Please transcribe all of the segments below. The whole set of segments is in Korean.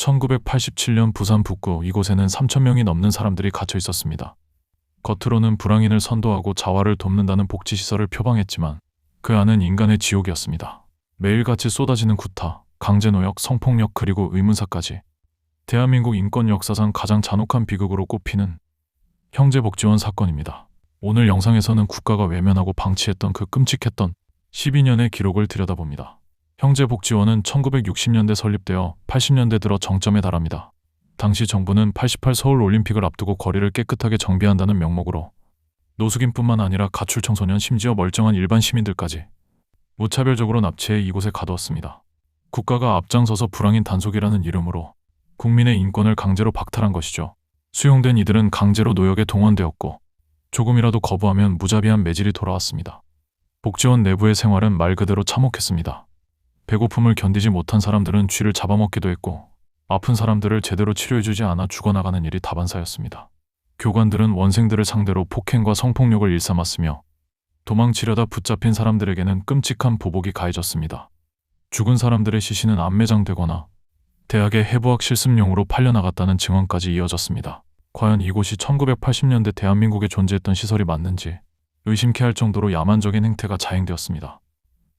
1987년 부산 북구 이곳에는 3,000명이 넘는 사람들이 갇혀 있었습니다. 겉으로는 불황인을 선도하고 자활을 돕는다는 복지시설을 표방했지만 그 안은 인간의 지옥이었습니다. 매일같이 쏟아지는 구타, 강제노역, 성폭력 그리고 의문사까지 대한민국 인권 역사상 가장 잔혹한 비극으로 꼽히는 형제복지원 사건입니다. 오늘 영상에서는 국가가 외면하고 방치했던 그 끔찍했던 12년의 기록을 들여다봅니다. 형제복지원은 1960년대 설립되어 80년대 들어 정점에 달합니다. 당시 정부는 88 서울올림픽을 앞두고 거리를 깨끗하게 정비한다는 명목으로 노숙인뿐만 아니라 가출 청소년 심지어 멀쩡한 일반 시민들까지 무차별적으로 납치해 이곳에 가두었습니다. 국가가 앞장서서 불황인 단속이라는 이름으로 국민의 인권을 강제로 박탈한 것이죠. 수용된 이들은 강제로 노역에 동원되었고 조금이라도 거부하면 무자비한 매질이 돌아왔습니다. 복지원 내부의 생활은 말 그대로 참혹했습니다. 배고픔을 견디지 못한 사람들은 쥐를 잡아먹기도 했고 아픈 사람들을 제대로 치료해주지 않아 죽어나가는 일이 다반사였습니다. 교관들은 원생들을 상대로 폭행과 성폭력을 일삼았으며 도망치려다 붙잡힌 사람들에게는 끔찍한 보복이 가해졌습니다. 죽은 사람들의 시신은 안매장되거나 대학의 해부학 실습용으로 팔려나갔다는 증언까지 이어졌습니다. 과연 이곳이 1980년대 대한민국에 존재했던 시설이 맞는지 의심케 할 정도로 야만적인 행태가 자행되었습니다.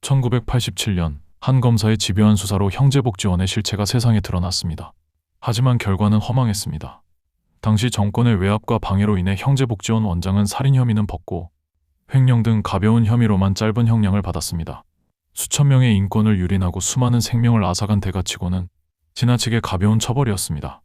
1987년 한 검사의 집요한 수사로 형제복지원의 실체가 세상에 드러났습니다. 하지만 결과는 허망했습니다. 당시 정권의 외압과 방해로 인해 형제복지원 원장은 살인 혐의는 벗고 횡령 등 가벼운 혐의로만 짧은 형량을 받았습니다. 수천 명의 인권을 유린하고 수많은 생명을 앗아간 대가치고는 지나치게 가벼운 처벌이었습니다.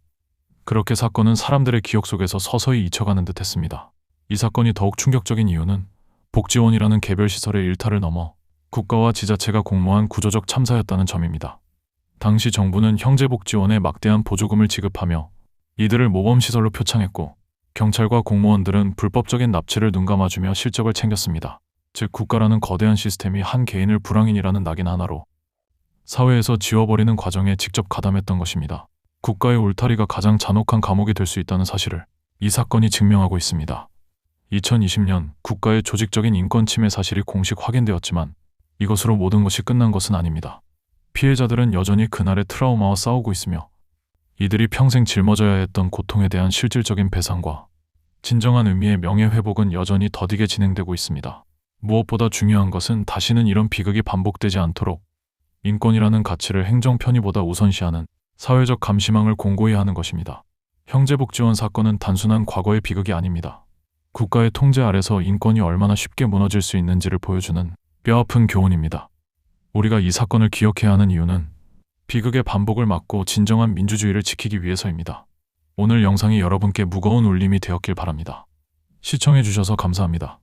그렇게 사건은 사람들의 기억 속에서 서서히 잊혀가는 듯 했습니다. 이 사건이 더욱 충격적인 이유는 복지원이라는 개별시설의 일탈을 넘어 국가와 지자체가 공모한 구조적 참사였다는 점입니다. 당시 정부는 형제복지원에 막대한 보조금을 지급하며 이들을 모범시설로 표창했고 경찰과 공무원들은 불법적인 납치를 눈감아주며 실적을 챙겼습니다. 즉 국가라는 거대한 시스템이 한 개인을 불황인이라는 낙인 하나로 사회에서 지워버리는 과정에 직접 가담했던 것입니다. 국가의 울타리가 가장 잔혹한 감옥이 될 수 있다는 사실을 이 사건이 증명하고 있습니다. 2020년 국가의 조직적인 인권 침해 사실이 공식 확인되었지만 이것으로 모든 것이 끝난 것은 아닙니다. 피해자들은 여전히 그날의 트라우마와 싸우고 있으며 이들이 평생 짊어져야 했던 고통에 대한 실질적인 배상과 진정한 의미의 명예회복은 여전히 더디게 진행되고 있습니다. 무엇보다 중요한 것은 다시는 이런 비극이 반복되지 않도록 인권이라는 가치를 행정 편의보다 우선시하는 사회적 감시망을 공고히 하는 것입니다. 형제복지원 사건은 단순한 과거의 비극이 아닙니다. 국가의 통제 아래서 인권이 얼마나 쉽게 무너질 수 있는지를 보여주는 뼈아픈 교훈입니다. 우리가 이 사건을 기억해야 하는 이유는 비극의 반복을 막고 진정한 민주주의를 지키기 위해서입니다. 오늘 영상이 여러분께 무거운 울림이 되었길 바랍니다. 시청해주셔서 감사합니다.